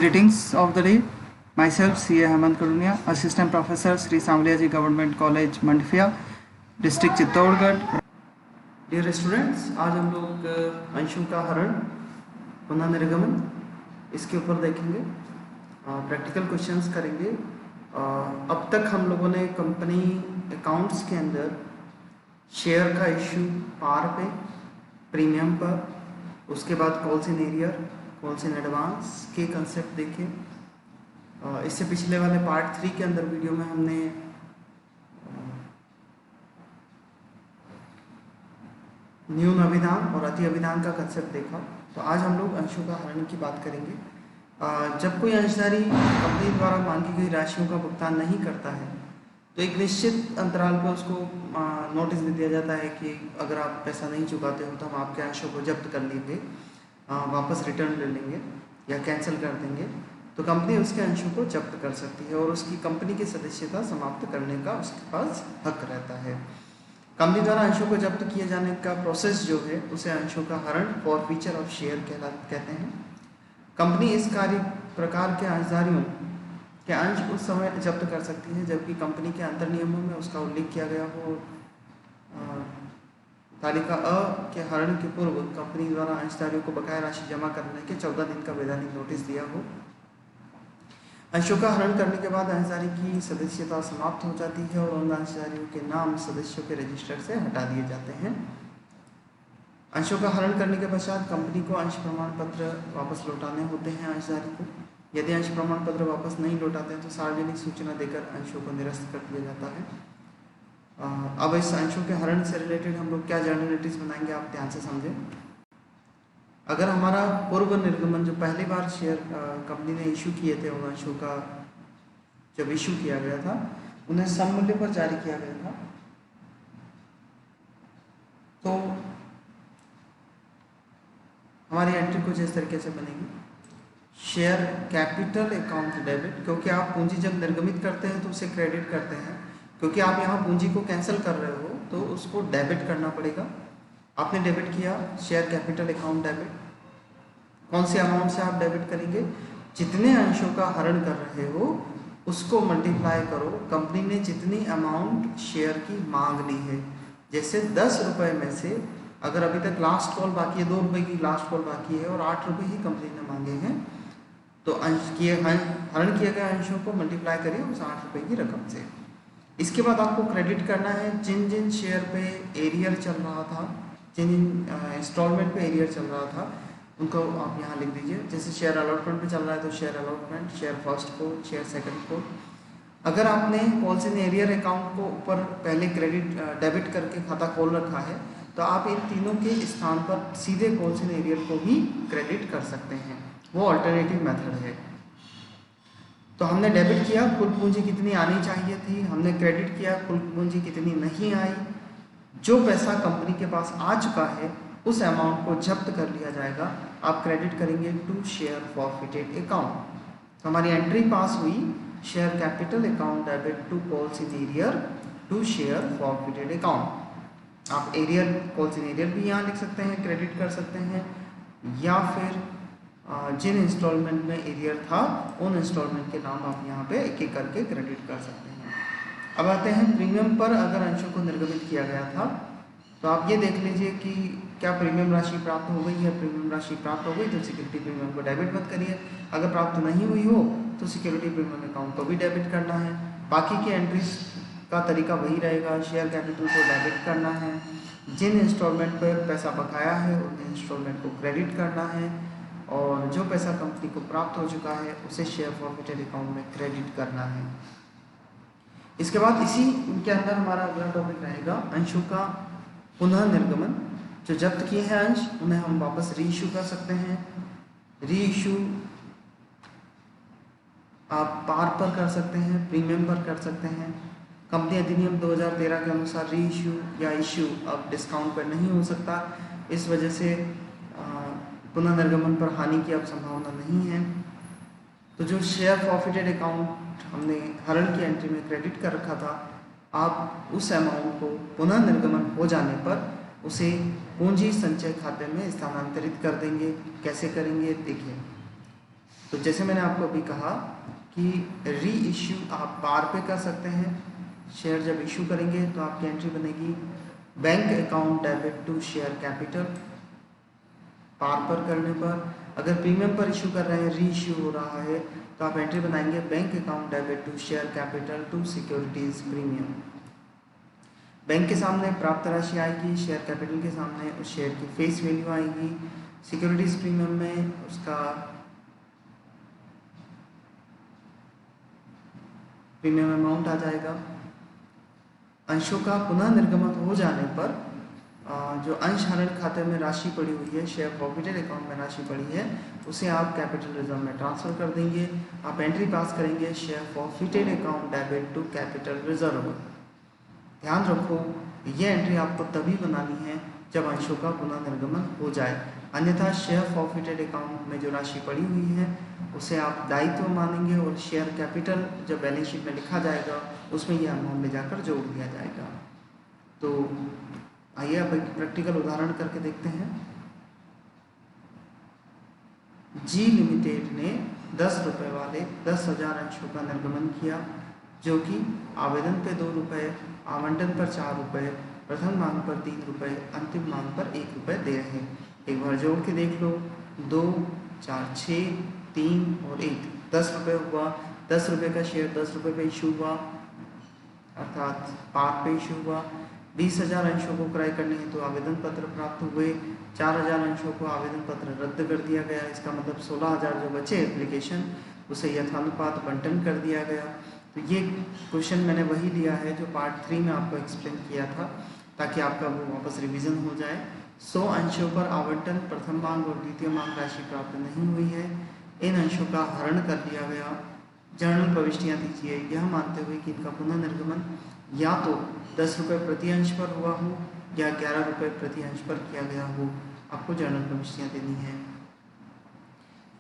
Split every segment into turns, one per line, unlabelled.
Greetings of the day. Myself, C.A. Hemant Karunia, Assistant Professor, Sri Samliaji Government College, Mandfia, District Chittorgarh. Dear students, आज हम लोग अंशों का हरण पुनः निर्गमन इसके ऊपर देखेंगे. प्रैक्टिकल क्वेश्चंस करेंगे. अब तक हम लोगों ने कंपनी अकाउंट्स के अंदर शेयर का इशू पार पे, प्रीमियम पर, उसके बाद calls in arrear, calls in advance के कंसेप्ट देखे. इससे पिछले वाले पार्ट 3 के अंदर वीडियो में हमने न्यून अभिधान और अति अभिधान का कंसेप्ट देखा. तो आज हम लोग अंशों का हरण की बात करेंगे. जब कोई अंशधारी कंपनी द्वारा मांगी गई राशियों का भुगतान नहीं करता है तो एक निश्चित अंतराल पर उसको नोटिस दे दिया जाता है कि अगर आप पैसा नहीं चुकाते हो तो हम आपके अंशों को जब्त कर लेंगे, वापस रिटर्न ले लेंगे या कैंसिल कर देंगे. तो कंपनी उसके अंशों को जब्त कर सकती है और उसकी कंपनी की सदस्यता समाप्त करने का उसके पास हक रहता है. कंपनी द्वारा अंशों को जब्त किए जाने का प्रोसेस जो है उसे अंशों का हरण फॉरफीचर ऑफ शेयर कहते हैं. कंपनी इस कार्य प्रकार के अंशधारियों के अंश उस समय जब्त कर सकती है जबकि कंपनी के अंतर नियमों में उसका उल्लेख किया गया हो. तालिका अ के हरण के पूर्व कंपनी द्वारा अंशधारियों को बकाया राशि जमा करने के 14 दिन का वैधानिक नोटिस दिया हो. अंशों का हरण करने के बाद अंशधारी की सदस्यता समाप्त हो जाती है और उन अंशधारियों के नाम सदस्यों के रजिस्टर से हटा दिए जाते हैं. अंशों का हरण करने के पश्चात कंपनी को अंश प्रमाण पत्र वापस लौटाने होते हैं अंशधारी को. यदि अंश प्रमाण पत्र वापस नहीं लौटाते हैं तो सार्वजनिक सूचना देकर अंशों को निरस्त कर दिया जाता है. अब इस अंशों के हरण से रिलेटेड हम लोग क्या जर्नलिटीज बनाएंगे, आप ध्यान से समझें. अगर हमारा पूर्व निर्गमन जो पहली बार शेयर कंपनी ने इशू किए थे, उन अंशों का जब इशू किया गया था उन्हें सम मूल्य पर जारी किया गया था. तो हमारी एंट्री कुछ इस तरीके से बनेगी. शेयर कैपिटल अकाउंट डेबिट, क्योंकि आप पूंजी जब निर्गमित करते हैं तो उसे क्रेडिट करते हैं. क्योंकि आप यहाँ पूंजी को कैंसिल कर रहे हो तो उसको डेबिट करना पड़ेगा. आपने डेबिट किया शेयर कैपिटल अकाउंट डेबिट. कौन से अमाउंट से आप डेबिट करेंगे? जितने अंशों का हरण कर रहे हो उसको मल्टीप्लाई करो कंपनी ने जितनी अमाउंट शेयर की मांग ली है. जैसे 10 रुपये में से अगर अभी तक लास्ट कॉल बाकी है, 2 रुपये की लास्ट कॉल बाकी है और 8 रुपये ही कंपनी ने मांगे हैं, तो हरण किए गए अंशों को मल्टीप्लाई करिए उस 8 रुपये की रकम से. इसके बाद आपको क्रेडिट करना है जिन जिन शेयर पे एरियर चल रहा था, जिन इंस्टॉलमेंट पे एरियर चल रहा था उनको आप यहाँ लिख दीजिए. जैसे शेयर अलॉटमेंट पे चल रहा है तो शेयर अलॉटमेंट, शेयर फर्स्ट को, शेयर सेकंड को. अगर आपने कॉल्स इन एरियर अकाउंट को ऊपर पहले डेबिट करके खाता खोल रखा है तो आप इन तीनों के स्थान पर सीधे कॉल्स इन एरियर को भी क्रेडिट कर सकते हैं. वो अल्टरनेटिव मेथड है. तो हमने डेबिट किया, कुल पूंजी कितनी आनी चाहिए थी, हमने क्रेडिट किया, कुल पूंजी कितनी नहीं आई. जो पैसा कंपनी के पास आ चुका है उस अमाउंट को जब्त कर लिया जाएगा. आप क्रेडिट करेंगे टू शेयर फॉरफिटेड अकाउंट. तो हमारी एंट्री पास हुई share capital account debit to calls in arrear to share forfeited account. आप एरियर कॉल्स इन एरियर भी यहाँ लिख सकते हैं, क्रेडिट कर सकते हैं, या फिर जिन इंस्टॉलमेंट में एरियर था उन इंस्टॉलमेंट के नाम आप यहाँ पे एक एक करके क्रेडिट कर सकते हैं. अब आते हैं प्रीमियम पर. अगर अंशों को निर्गमित किया गया था तो आप ये देख लीजिए कि क्या प्रीमियम राशि प्राप्त हो गई है. प्रीमियम राशि प्राप्त हो गई तो सिक्योरिटी प्रीमियम को डेबिट मत करिए. अगर प्राप्त नहीं हुई हो तो सिक्योरिटी प्रीमियम अकाउंट को भी डेबिट करना है. बाकी की एंट्रीज का तरीका वही रहेगा. शेयर कैपिटल को डेबिट करना है, जिन इंस्टॉलमेंट पर पैसा बकाया है उन इंस्टॉलमेंट को क्रेडिट करना है, और जो पैसा कंपनी को प्राप्त हो चुका है उसे शेयर फॉरफिटेड अकाउंट में क्रेडिट करना है. इसके बाद इसी के अंदर हमारा अगला टॉपिक रहेगा अंशों का पुनः निर्गमन. जो जब्त किए हैं अंश उन्हें हम वापस री इशू कर सकते हैं. री इशू आप पार पर कर सकते हैं, प्रीमियम पर कर सकते हैं. कंपनी अधिनियम 2013 के अनुसार री इशू या इशू अब डिस्काउंट पर नहीं हो सकता. इस वजह से पुनः निर्गमन पर हानि की अब संभावना नहीं है. तो जो शेयर फॉरफिटेड अकाउंट हमने हरण की एंट्री में क्रेडिट कर रखा था, आप उस अमाउंट को पुनः निर्गमन हो जाने पर उसे पूंजी संचय खाते में स्थानांतरित कर देंगे. कैसे करेंगे देखिए. तो जैसे मैंने आपको अभी कहा कि री इश्यू आप पार पे कर सकते हैं। शेयर जब इशू करेंगे तो आपकी एंट्री बनेगी bank account debit to share capital पार पर करने पर। अगर प्रीमियम पर इशू कर रहे हैं, री इश्यू हो रहा है, तो आप एंट्री बनाएंगे bank account debit to share capital to securities premium. Bank के सामने प्राप्त राशि आएगी, शेयर कैपिटल के सामने उस शेयर की फेस वैल्यू आएगी, सिक्योरिटीज प्रीमियम में उसका प्रीमियम अमाउंट आ जाएगा। अंशों का पुनः निर्गमन हो जाने पर जो अंश हरण खाते में राशि पड़ी हुई है, शेयर प्रॉफिटेड अकाउंट में राशि पड़ी है, उसे आप कैपिटल रिजर्व में ट्रांसफर कर देंगे। आप एंट्री पास करेंगे share forfeited account debit to capital reserve. ध्यान रखो, ये एंट्री आपको तभी बनानी है जब अंशों का पुनः निर्गमन हो जाए, अन्यथा शेयर प्रॉफिटेड अकाउंट में जो राशि पड़ी हुई है उसे आप दायित्व मानेंगे और शेयर कैपिटल जब बैलेंस शीट में लिखा जाएगा उसमें यह अमाउंट ले जाकर जोड़ दिया जाएगा। तो आइए अब एक प्रैक्टिकल उदाहरण करके देखते हैं। जी लिमिटेड ने 10 रुपये वाले 10,000 अंशों का निर्गमन किया, जो कि आवेदन पे 2 रुपये, आवंटन पर 4 रुपये, प्रथम मांग पर 3 रुपये, अंतिम मांग पर 1 रुपये दे रहे हैं। एक बार जोड़ के देख लो, 2, 4, 6, 3 और 1, 10 रुपये हुआ। 10 रुपये का शेयर 10 रुपये पे इशू हुआ, अर्थात पार पे इशू हुआ। 20,000 अंशों को क्रय करने हेतु तो आवेदन पत्र प्राप्त हुए। 4,000 अंशों को आवेदन पत्र रद्द कर दिया गया। इसका मतलब 16,000 जो बचे एप्लीकेशन उसे यथानुपात बंटन कर दिया गया। तो ये क्वेश्चन मैंने वही लिया है जो पार्ट 3 में आपको एक्सप्लेन किया था, ताकि आपका वो वापस रिवीजन हो जाए। 100 अंशों पर आवंटन प्रथम मांग और द्वितीय मांग राशि प्राप्त नहीं हुई है। इन अंशों का हरण कर दिया गया। जर्नल प्रविष्टियाँ दीजिए, यह मानते हुए कि इनका पुनः निर्गमन या तो 10 रुपये प्रति अंश पर हुआ हो या 11 रुपये प्रति अंश पर किया गया हो। आपको जर्नल प्रविष्टियाँ देनी है।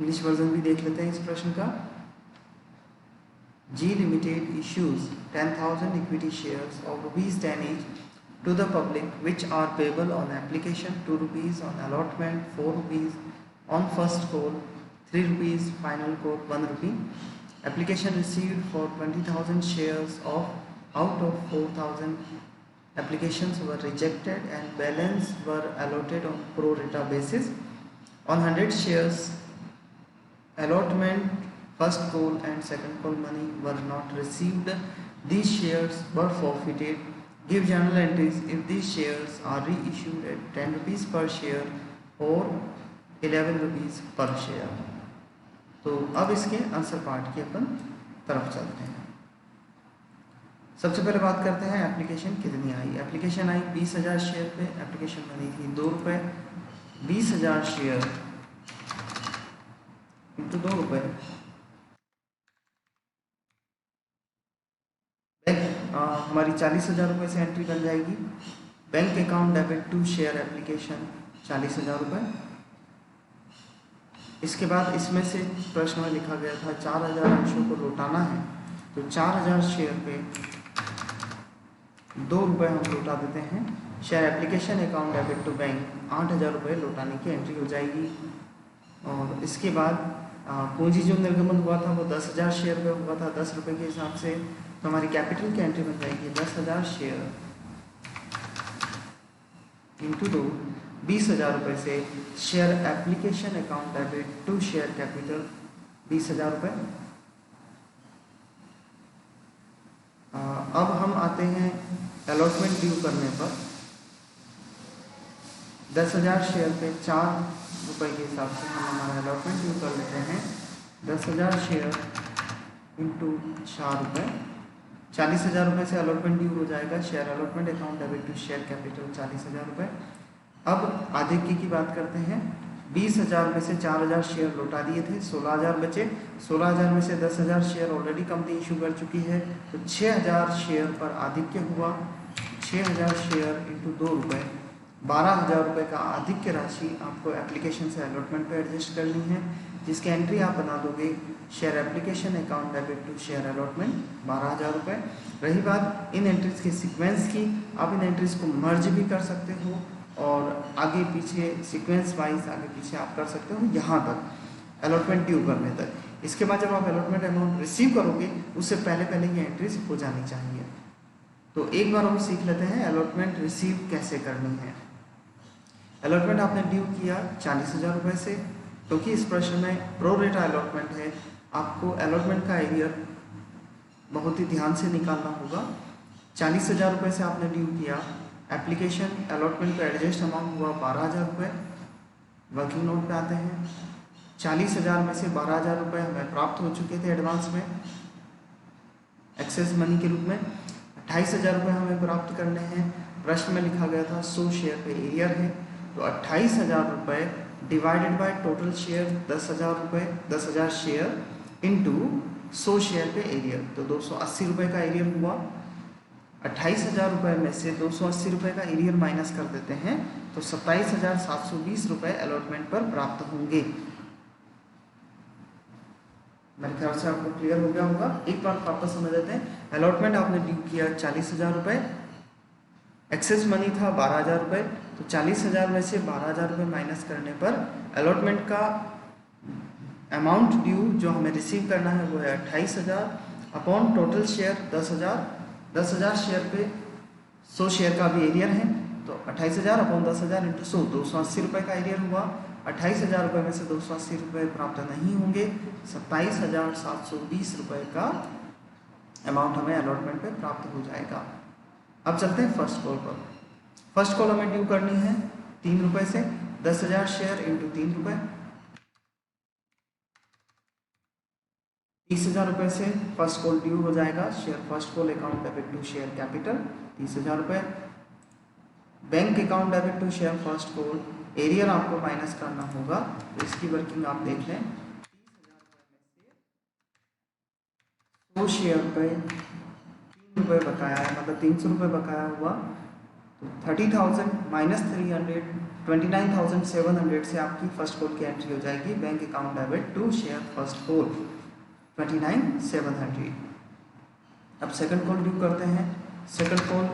इंग्लिश वर्जन भी देख लेते हैं इस प्रश्न का। G Limited issues 10,000 equity shares of ₹10 each to the public, which are payable on application, ₹2 on allotment, ₹4 on first call, ₹3 final call, ₹1. Application received for 20,000 shares of out of 4,000 applications were rejected and balance were allotted on pro rata basis. On 100 shares allotment, first call and second call money were not received. These shares were forfeited. Give journal entries if these shares are reissued at ₹10 per share or ₹11 per share. तो अब इसके answer part की अपन तरफ चलते हैं। सबसे पहले बात करते हैं एप्लीकेशन कितनी आई। एप्लीकेशन आई 20,000 शेयर पे। एप्लीकेशन बनी थी ₹2। 20,000 शेयर इंटू ₹2। हमारी 40,000 रुपये से एंट्री बन जाएगी। Bank account debit to share application 40,000 रुपये। इसके बाद इसमें से प्रश्न में लिखा गया था 4,000 अंशों को लौटाना है, तो 4,000 शेयर पे ₹2 हम लौटा देते हैं। Share application account debit to bank 8,000 रुपये लौटाने की एंट्री हो जाएगी। और इसके बाद पूंजी जो निर्गमन हुआ था वो 10,000 शेयर पे हुआ था 10 रुपये के हिसाब से। तो हमारी कैपिटल की एंट्री बन जाएगी 10,000 शेयर इंटू 2, 20,000 रुपये से share application account debit to share capital 20,000 रुपये। अब हम आते हैं अलॉटमेंट ड्यू करने पर। 10,000 शेयर पे 4 रुपये के हिसाब से हम हमारा अलॉटमेंट ड्यू कर लेते हैं। 10,000 शेयर इंटू 4 रुपये, 40,000 रुपये से अलॉटमेंट ड्यू हो जाएगा। Share allotment account debit to share capital 40,000 रुपये। अब आधिक्य की बात करते हैं। 20,000 में से 4,000 शेयर लौटा दिए थे, 16,000 बचे। 16,000 में से 10,000 शेयर ऑलरेडी कंपनी इशू कर चुकी है, तो 6,000 शेयर पर आधिक्य हुआ। 6,000 शेयर इंटू 2 रुपये, 12,000 रुपये का आधिक्य राशि आपको एप्लीकेशन से अलॉटमेंट पे एडजस्ट करनी है, जिसकी एंट्री आप बना दोगे share application account debit to share allotment 12,000 रुपये। रही बात इन एंट्रीज के सीक्वेंस की, आप इन एंट्रीज को मर्ज भी कर सकते हो और आगे पीछे सीक्वेंस वाइज आगे पीछे आप कर सकते हो यहाँ तक अलॉटमेंट ड्यू करने तक। इसके बाद जब आप अलॉटमेंट अमाउंट रिसीव करोगे उससे पहले पहले ये एंट्रीज हो जानी चाहिए। तो एक बार हम सीख लेते हैं अलॉटमेंट रिसीव कैसे करनी है। अलॉटमेंट आपने ड्यू किया 40,000 रुपये से, क्योंकि इस प्रश्न में प्रो रेटा अलॉटमेंट है, आपको अलॉटमेंट का एरियर बहुत ही ध्यान से निकालना होगा। 40,000 रुपये से आपने ड्यू किया, एप्लीकेशन अलॉटमेंट का एडजस्ट अमाउंट हुआ 12,000 रुपये, वर्किंग नोट पे आते हैं। 40,000 में से 12,000 रुपये हमें प्राप्त हो चुके थे एडवांस में एक्सेस मनी के रूप में। 28,000 रुपये हमें प्राप्त करने हैं। प्रश्न में लिखा गया था 100 शेयर पे एरियर है, तो 28,000 रुपये डिवाइडेड बाय टोटल शेयर 10,000 रुपये, 10,000 शेयर इंटू 100 शेयर पे एरियर, तो 280 रुपये का एरियर हुआ। 28,000 रुपये में से 280 रुपये का एरियर माइनस कर देते हैं तो 27,720 रुपये अलॉटमेंट पर प्राप्त होंगे। मेरे ख्याल से आपको क्लियर हो गया होगा। एक बार वापस समझ लेते हैं। अलॉटमेंट आपने ड्यू किया 40,000 रुपये, एक्सेस मनी था 12,000 रुपये, तो 40,000 में से 12,000 रुपये माइनस करने पर अलॉटमेंट का अमाउंट ड्यू जो हमें रिसीव करना है वो है 28,000 अपॉन टोटल शेयर 10,000। 10,000 शेयर पे 100 शेयर का भी एरियर है, तो 28,000 अपॉन 10,000 इंटू 100, 280 रुपये का एरियर हुआ। 28,000 रुपये में से 280 रुपये प्राप्त नहीं होंगे, 27,720 रुपये का अमाउंट हमें अलॉटमेंट पे प्राप्त हो जाएगा। अब चलते हैं फर्स्ट कॉल पर। फर्स्ट कॉल हमें ड्यू करनी है 3 रुपये से, 10,000 शेयर इंटू 3 रुपये, 30,000 रुपये से फर्स्ट कॉल ड्यू हो जाएगा। Share first call account debit to share capital 30,000 रुपये। Bank account debit to share first call arrear आपको माइनस करना होगा, तो इसकी वर्किंग आप देख लें। 100 शेयर पे 3 रुपये बकाया है, मतलब 300 रुपये बकाया हुआ, तो 30,000 माइनस 300 29,700 से आपकी फर्स्ट कॉल की एंट्री हो जाएगी। Bank account debit to share first call 29,700। अब सेकंड कॉल ड्यू करते हैं। सेकंड कॉल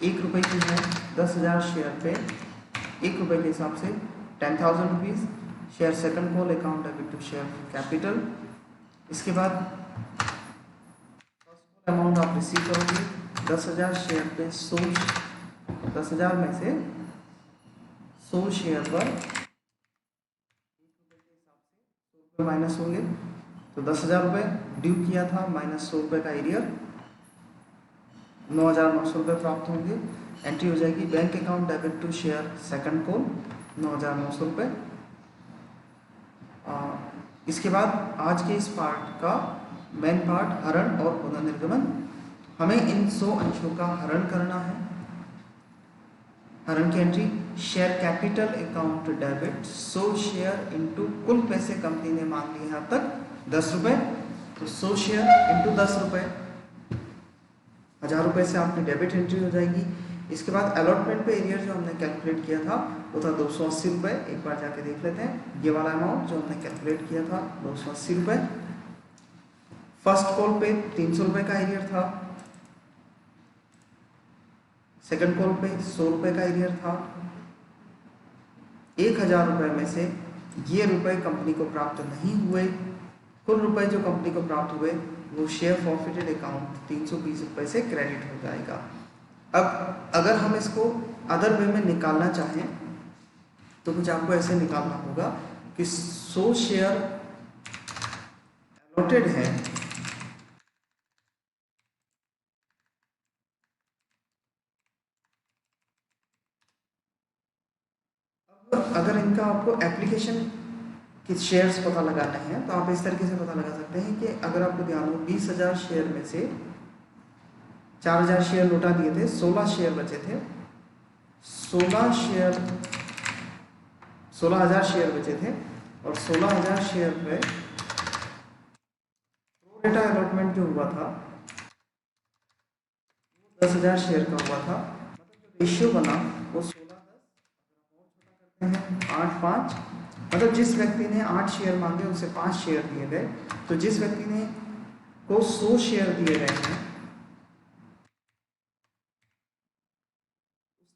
1 रुपये की है, 10,000 शेयर पे 1 रुपये के हिसाब से 10,000 rupees. Share second call account debit to share capital. इसके बाद फर्स्ट कॉल अमाउंट आप रिसीव करोगे 10,000 शेयर पे 100, 10,000 में से 100 शेयर पर 1 रुपये के हिसाब से 100 रुपये माइनस होंगे, तो 10,000 रुपये ड्यू किया था माइनस 100 रुपये का एरियर, 9,900 रुपये प्राप्त होंगे। एंट्री हो जाएगी bank account debit to share second call 9,900 रुपये। इसके बाद आज के इस पार्ट का मेन पार्ट हरण और पुनर्निर्गमन। हमें इन 100 अंशों का हरण करना है। हरण की entry share capital account debit 100 share into कुल पैसे कंपनी ने मांग लिए हैं अब तक 10 रुपये, तो 100 शेयर इंटू 10 रुपये 1,000 रुपये से आपकी डेबिट एंट्री हो जाएगी। इसके बाद अलॉटमेंट पे एरियर जो हमने कैलकुलेट किया था वो था 280 रुपये। एक बार जाके देख लेते हैं। ये वाला अमाउंट जो हमने कैलकुलेट किया था 280 रुपये। फर्स्ट कॉल पे 300 रुपये का एरियर था, सेकंड कॉल पे 100 रुपये का एरियर था। 1,000 रुपये में से ये रुपये कंपनी को प्राप्त नहीं हुए, कुल रुपए जो कंपनी को प्राप्त हुए वो शेयर फॉरफिटेड अकाउंट 320 रुपये से क्रेडिट हो जाएगा। अब अगर हम इसको अदर वे में निकालना चाहें तो कुछ आपको ऐसे निकालना होगा कि 100 शेयर अलॉटेड है, अब अगर इनका आपको एप्लीकेशन कि शेयर्स पता लगाने हैं तो आप इस तरीके से पता लगा सकते हैं कि अगर आपको ध्यान हो 20,000 शेयर में से 4,000 शेयर लौटा दिए थे, 16 शेयर बचे थे, 16,000 शेयर बचे थे और 16,000 शेयर पे प्रो रेटा अलॉटमेंट जो हुआ था 10,000 शेयर का हुआ था। मतलब जो रेशियो बना वो 16:10 8:5, मतलब जिस व्यक्ति ने 8 शेयर मांगे उसे 5 शेयर दिए गए। तो जिस व्यक्ति ने को 100 शेयर दिए गए हैं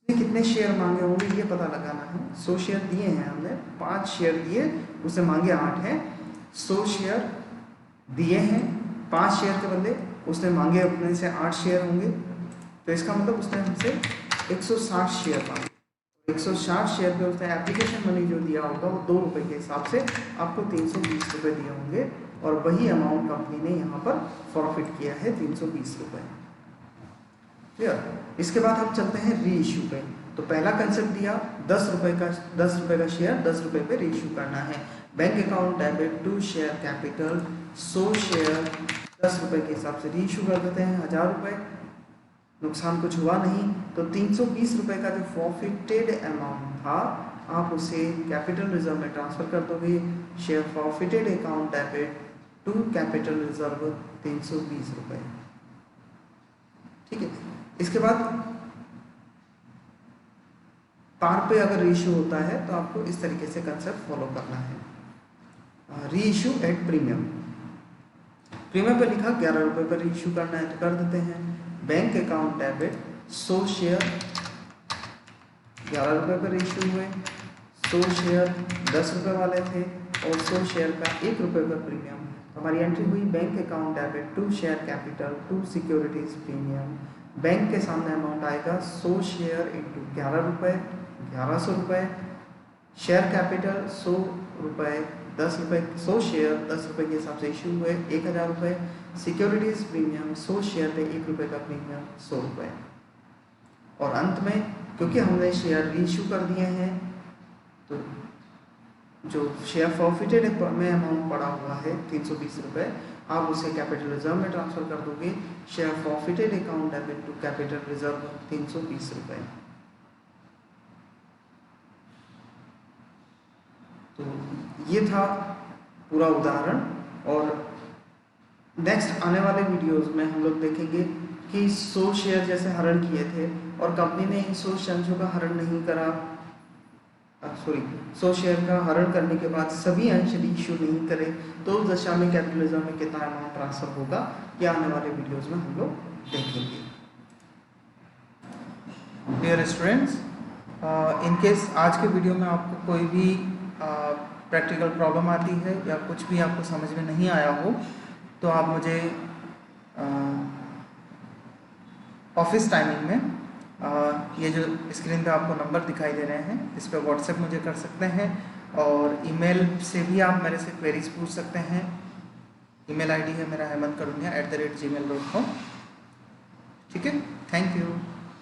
उसने कितने शेयर मांगे होंगे ये पता लगाना है। 100 शेयर दिए हैं हमने, 5 शेयर दिए, उसे मांगे 8 है। 100 शेयर दिए हैं 5 शेयर के बदले, उसने मांगे अपने से 8 शेयर होंगे, तो इसका मतलब उसने हमसे 160 शेयर मांगे। 160 शेयर पे उसने एप्लीकेशन मनी जो दिया होगा वो 2 रुपये के हिसाब से आपको 320 रुपये दिए होंगे, और वही अमाउंट कंपनी ने यहाँ पर प्रॉफिट किया है 320 रुपये। क्लियर। इसके बाद हम चलते हैं री इशू पे। तो पहला कंसेप्ट दिया 10 रुपये का शेयर 10 रुपये पे री इशू करना है। Bank account debit to share capital 100 share 10 रुपये के हिसाब से री इशू कर देते हैं, 1000 रुपये, नुकसान कुछ हुआ नहीं। तो 320 रुपये का जो फॉरफिटेड अमाउंट था आप उसे कैपिटल रिजर्व में ट्रांसफ़र कर दोगे। Share forfeited account debit to capital reserve 320 रुपये। ठीक है। इसके बाद पार पे अगर रीइश्यू होता है तो आपको इस तरीके से कंसेप्ट फॉलो करना है। रीइश्यू एट प्रीमियम, प्रीमियम पे लिखा 11 रुपये पर रीइश्यू करना है तो कर देते हैं। बैंक अकाउंट डेबिट 100 शेयर 11 रुपये पर रीइश्यू हुए, 100 शेयर 10 रुपये वाले थे और 100 शेयर का 1 रुपये पर प्रीमियम। हमारी एंट्री हुई bank account debit to share capital to securities premium. Bank के सामने अमाउंट आएगा 100 शेयर इंटू 11 रुपये 1100 रुपये, शेयर कैपिटल 100 रुपये 10 रुपये, 100 शेयर 10 रुपये के हिसाब से इशू हुए 1000 रुपये, सिक्योरिटीज प्रीमियम 100 शेयर पे 1 रुपये का प्रीमियम 100 रुपये। और अंत में क्योंकि हमने शेयर रीइश्यू कर दिए हैं तो जो शेयर फॉरफिटेड में अमाउंट पड़ा हुआ है 320 रुपये, आप उसे कैपिटल रिजर्व में ट्रांसफ़र कर दोगे। Share forfeited account debit to capital reserve 320 रुपये। तो ये था पूरा उदाहरण। और नेक्स्ट आने वाले वीडियोस में हम लोग देखेंगे कि 100 शेयर जैसे हरण किए थे और कंपनी ने इन 100 शेयरों का हरण नहीं करा, 100 शेयर का हरण करने के बाद सभी अंश इश्यू नहीं करे, तो उस दशा में कैपिटलिज्म में कितना अमाउंट ट्रांसफर होगा ये आने वाले वीडियोस में हम लोग देखेंगे। डियर स्टूडेंट्स, इन केस आज के वीडियो में आपको कोई भी प्रैक्टिकल प्रॉब्लम आती है या कुछ भी आपको समझ में नहीं आया हो तो आप मुझे ऑफिस टाइमिंग में ये जो स्क्रीन पे आपको नंबर दिखाई दे रहे हैं इस पर व्हाट्सएप मुझे कर सकते हैं, और ईमेल से भी आप मेरे से क्वेरीज पूछ सकते हैं। ईमेल आईडी है मेरा hemankarunia@gmail.com। ठीक है, थैंक यू।